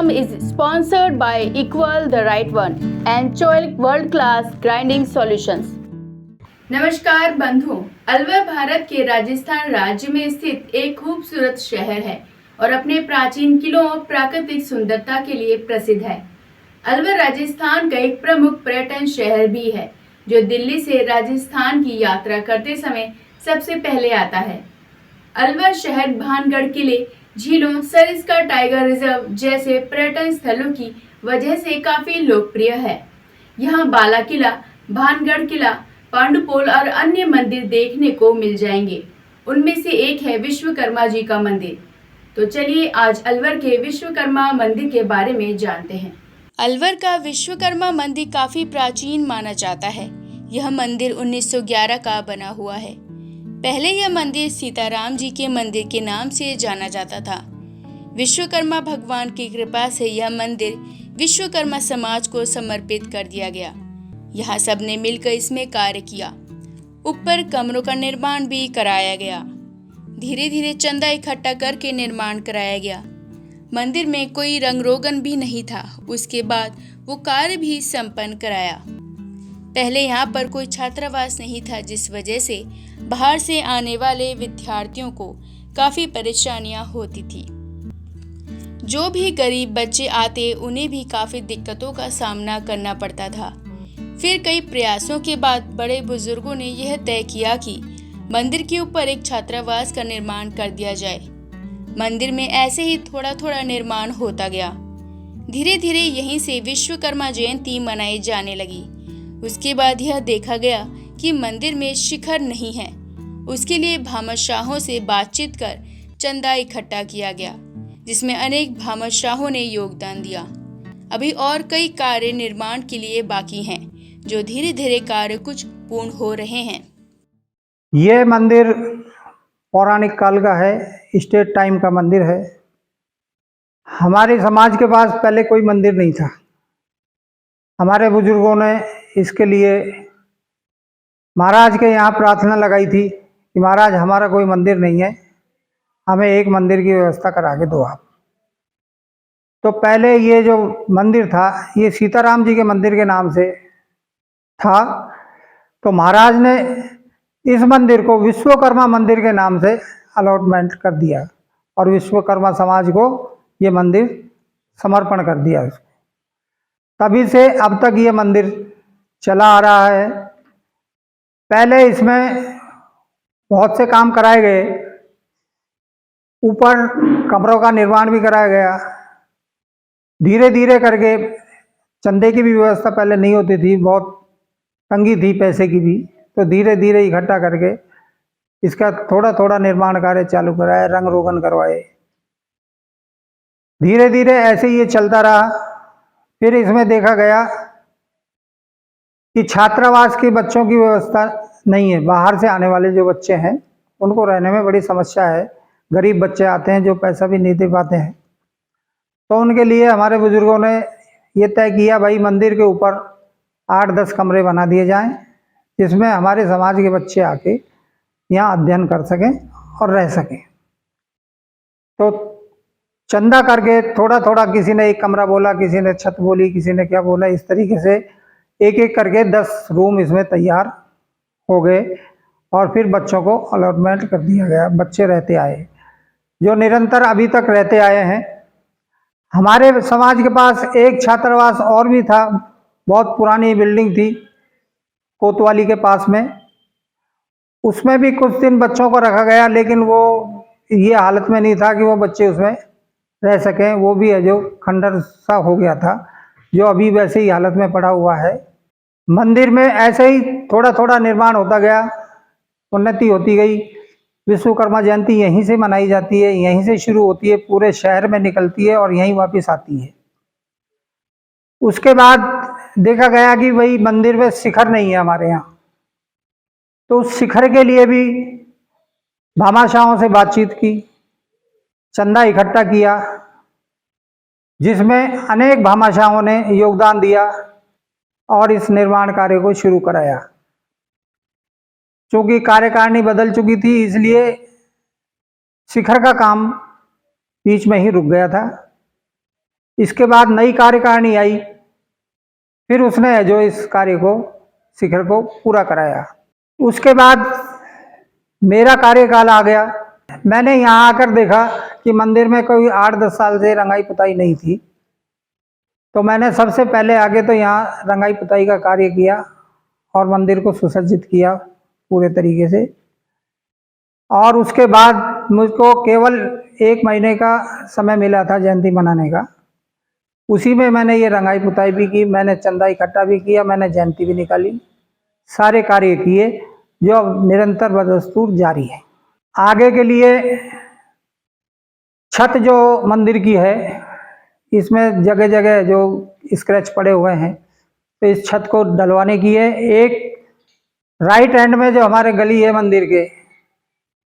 program is sponsored by Equal the Right One and Choice World Class Grinding Solutions. नमस्कार बंधुओं, अलवर भारत के राजस्थान राज्य में स्थित एक खूबसूरत शहर है और अपने प्राचीन किलों और प्राकृतिक सुंदरता के लिए प्रसिद्ध है। अलवर राजस्थान का एक प्रमुख पर्यटन शहर भी है जो दिल्ली से राजस्थान की यात्रा करते समय सबसे पहले आता है। अलवर शहर भानगढ़ किले, झीलों, सरिस्का टाइगर रिजर्व जैसे पर्यटन स्थलों की वजह से काफी लोकप्रिय है। यहाँ बाला किला, भानगढ़ किला, पांडुपोल और अन्य मंदिर देखने को मिल जाएंगे। उनमें से एक है विश्वकर्मा जी का मंदिर। तो चलिए आज अलवर के विश्वकर्मा मंदिर के बारे में जानते हैं। अलवर का विश्वकर्मा मंदिर काफी प्राचीन माना जाता है। यह मंदिर 1911 का बना हुआ है। पहले यह मंदिर सीताराम जी के मंदिर के नाम से जाना जाता था। विश्वकर्मा भगवान की कृपा से यह मंदिर विश्वकर्मा समाज को समर्पित कर दिया गया। यहाँ सबने मिलकर इसमें कार्य किया। ऊपर कमरों का निर्माण भी कराया गया। धीरे धीरे चंदा इकट्ठा करके निर्माण कराया गया। मंदिर में कोई रंग रोगन भी नहीं था। उसके बाद वो कार्य भी संपन्न कराया। पहले यहाँ पर कोई छात्रावास नहीं था, जिस वजह से बाहर से आने वाले विद्यार्थियों को काफी परेशानियां होती थी। जो भी गरीब बच्चे आते उन्हें भी काफी दिक्कतों का सामना करना पड़ता था। फिर कई प्रयासों के बाद बड़े बुजुर्गों ने यह तय किया कि मंदिर के ऊपर एक छात्रावास का निर्माण कर दिया जाए। मंदिर में ऐसे ही थोड़ा थोड़ा निर्माण होता गया। धीरे धीरे यहीं से विश्वकर्मा जयंती मनाई जाने लगी। उसके बाद यह देखा गया कि मंदिर में शिखर नहीं है। उसके लिए भामाशाहों से बातचीत कर चंदा इकट्ठा किया गया, जिसमें अनेक भामाशाहों ने योगदान दिया। अभी और कई कार्य निर्माण के लिए बाकी हैं, जो धीरे धीरे कार्य कुछ पूर्ण हो रहे हैं। ये मंदिर पौराणिक काल का है, स्टेट टाइम का मंदिर है। हमारे समाज के पास पहले कोई मंदिर नहीं था। हमारे बुजुर्गों ने इसके लिए महाराज के यहाँ प्रार्थना लगाई थी कि महाराज हमारा कोई मंदिर नहीं है, हमें एक मंदिर की व्यवस्था करा के दो आप। तो पहले ये जो मंदिर था ये सीताराम जी के मंदिर के नाम से था। तो महाराज ने इस मंदिर को विश्वकर्मा मंदिर के नाम से अलॉटमेंट कर दिया और विश्वकर्मा समाज को ये मंदिर समर्पण कर दिया। तभी से अब तक ये मंदिर चला आ रहा है। पहले इसमें बहुत से काम कराए गए। ऊपर कमरों का निर्माण भी कराया गया। धीरे धीरे करके चंदे की भी व्यवस्था पहले नहीं होती थी, बहुत तंगी थी पैसे की भी। तो धीरे धीरे इकट्ठा करके इसका थोड़ा थोड़ा निर्माण कार्य चालू कराया, रंग रोगन करवाए। धीरे धीरे ऐसे ही ये चलता रहा। फिर इसमें देखा गया कि छात्रावास के बच्चों की व्यवस्था नहीं है। बाहर से आने वाले जो बच्चे हैं उनको रहने में बड़ी समस्या है। गरीब बच्चे आते हैं जो पैसा भी नहीं दे पाते हैं। तो उनके लिए हमारे बुजुर्गों ने ये तय किया, भाई मंदिर के ऊपर 8-10 कमरे बना दिए जाएं, जिसमें हमारे समाज के बच्चे आके यहाँ अध्ययन कर सकें और रह सकें। तो चंदा करके थोड़ा थोड़ा, किसी ने एक कमरा बोला, किसी ने छत बोली, किसी ने क्या बोला, इस तरीके से एक एक करके 10 रूम इसमें तैयार हो गए और फिर बच्चों को अलॉटमेंट कर दिया गया। बच्चे रहते आए, जो निरंतर अभी तक रहते आए हैं। हमारे समाज के पास एक छात्रावास और भी था, बहुत पुरानी बिल्डिंग थी कोतवाली के पास में। उसमें भी कुछ दिन बच्चों को रखा गया, लेकिन वो ये हालत में नहीं था कि वो बच्चे उसमें रह सकें। वो भी है जो खंडर सा हो गया था, जो अभी वैसे ही हालत में पड़ा हुआ है। मंदिर में ऐसे ही थोड़ा थोड़ा निर्माण होता गया, उन्नति होती गई। विश्वकर्मा जयंती यहीं से मनाई जाती है, यहीं से शुरू होती है, पूरे शहर में निकलती है और यहीं वापस आती है। उसके बाद देखा गया कि भाई मंदिर में शिखर नहीं है हमारे यहाँ। तो उस शिखर के लिए भी भामाशाहों से बातचीत की, चंदा इकट्ठा किया, जिसमें अनेक भामाशाहों ने योगदान दिया और इस निर्माण कार्य को शुरू कराया। चूंकि कार्यकारिणी बदल चुकी थी, इसलिए शिखर का काम बीच में ही रुक गया था। इसके बाद नई कार्यकारिणी आई, फिर उसने जो इस कार्य को शिखर को पूरा कराया। उसके बाद मेरा कार्यकाल आ गया। मैंने यहाँ आकर देखा कि मंदिर में कोई 8-10 साल से रंगाई पुताई नहीं थी, तो मैंने सबसे पहले आगे तो यहाँ रंगाई पुताई का कार्य किया और मंदिर को सुसज्जित किया पूरे तरीके से। और उसके बाद मुझको केवल 1 महीने का समय मिला था जयंती मनाने का। उसी में मैंने ये रंगाई पुताई भी की, मैंने चंदा इकट्ठा भी किया, मैंने जयंती भी निकाली, सारे कार्य किए जो अब निरंतर बदस्तूर जारी है। आगे के लिए छत जो मंदिर की है, इसमें जगह जगह जो स्क्रैच पड़े हुए हैं, तो इस छत को डलवाने की है। एक राइट हैंड में जो हमारे गली है मंदिर के,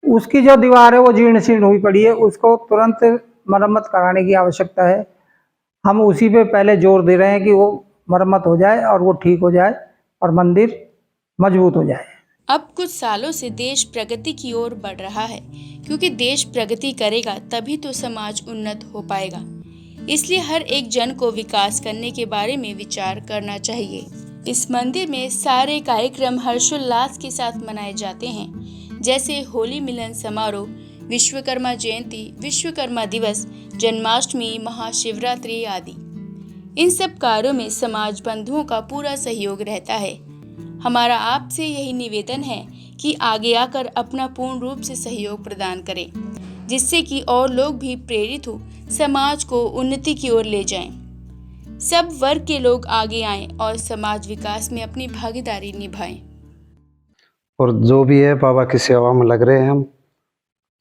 उसकी जो दीवार है वो जीर्ण शीर्ण हुई पड़ी है, उसको तुरंत मरम्मत कराने की आवश्यकता है। हम उसी पे पहले जोर दे रहे हैं कि वो मरम्मत हो जाए और वो ठीक हो जाए और मंदिर मजबूत हो जाए। अब कुछ सालों से देश प्रगति की ओर बढ़ रहा है, क्योंकि देश प्रगति करेगा तभी तो समाज उन्नत हो पाएगा। इसलिए हर एक जन को विकास करने के बारे में विचार करना चाहिए। इस मंदिर में सारे कार्यक्रम हर्षोल्लास के साथ मनाए जाते हैं, जैसे होली मिलन समारोह, विश्वकर्मा जयंती, विश्वकर्मा दिवस, जन्माष्टमी, महाशिवरात्रि आदि। इन सब कार्यों में समाज बंधुओं का पूरा सहयोग रहता है। हमारा आपसे यही निवेदन है कि आगे आकर अपना पूर्ण रूप से सहयोग प्रदान करें, जिससे कि और लोग भी प्रेरित हो समाज को उन्नति की ओर ले जाएं। सब वर्ग के लोग आगे आएं और समाज विकास में अपनी भागीदारी निभाएं। और जो भी है बाबा की सेवा में लग रहे हैं हम,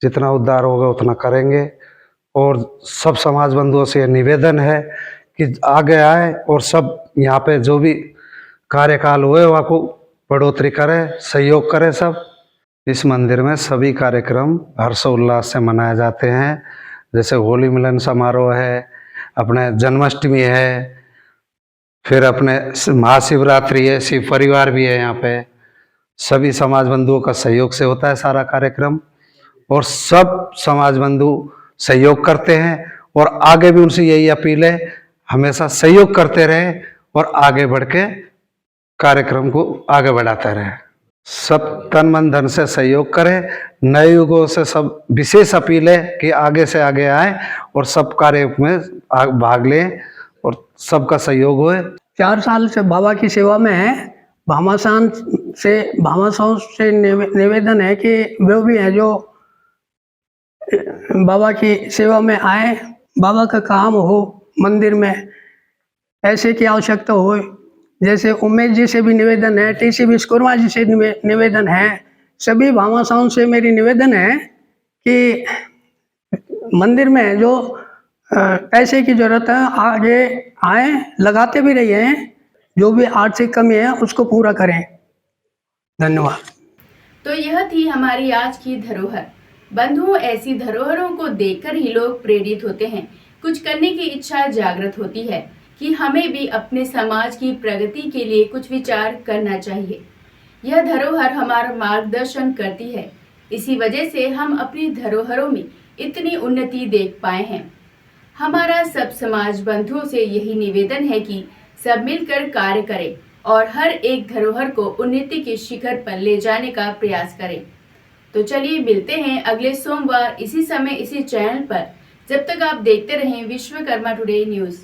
जितना उद्धार होगा उतना करेंगे। और सब समाज बंधुओं से निवेदन है कि आगे आए और सब यहाँ पे जो भी कार्यकाल हुए वहाँ को बढ़ोतरी करें, सहयोग करें। सब इस मंदिर में सभी कार्यक्रम हर्षोल्लास से मनाए जाते हैं, जैसे होली मिलन समारोह है, अपने जन्माष्टमी है, फिर अपने महाशिवरात्रि है, शिव परिवार भी है। यहाँ पे सभी समाज बंधुओं का सहयोग से होता है सारा कार्यक्रम, और सब समाज बंधु सहयोग करते हैं। और आगे भी उनसे यही अपील है, हमेशा सहयोग करते रहें और आगे बढ़ के कार्यक्रम को आगे बढ़ाते रहें। सब तन मन धन से सहयोग करें। नए युगों से सब विशेष अपील है कि आगे से आगे आए और सब कार्य में भाग लें और सबका सहयोग होए। 4 साल से बाबा की सेवा में है। भामाशाह से निवेदन है कि वो भी है जो बाबा की सेवा में आए, बाबा का काम हो मंदिर में, ऐसे की आवश्यकता हो। जैसे उमेश जी से भी निवेदन है, टीसी विश्वकर्मा जी से निवेदन है, सभी भामाशाहों से मेरी निवेदन है कि मंदिर में जो पैसे की जरूरत है आगे आए, लगाते भी रहिए हैं, जो भी आर्थिक कमी है उसको पूरा करें। धन्यवाद। तो यह थी हमारी आज की धरोहर। बंधुओं, ऐसी धरोहरों को देखकर ही लोग प्रेरित होते हैं, कुछ करने की इच्छा जागृत होती है कि हमें भी अपने समाज की प्रगति के लिए कुछ विचार करना चाहिए। यह धरोहर हमारा मार्गदर्शन करती है, इसी वजह से हम अपनी धरोहरों में इतनी उन्नति देख पाए हैं। हमारा सब समाज बंधुओं से यही निवेदन है कि सब मिलकर कार्य करें और हर एक धरोहर को उन्नति के शिखर पर ले जाने का प्रयास करें। तो चलिए मिलते हैं अगले सोमवार इसी समय इसी चैनल पर। जब तक आप देखते रहें Vishwakarma today news.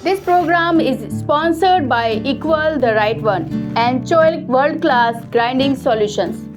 This program is sponsored by Equal the Right One and Choilik World Class Grinding Solutions.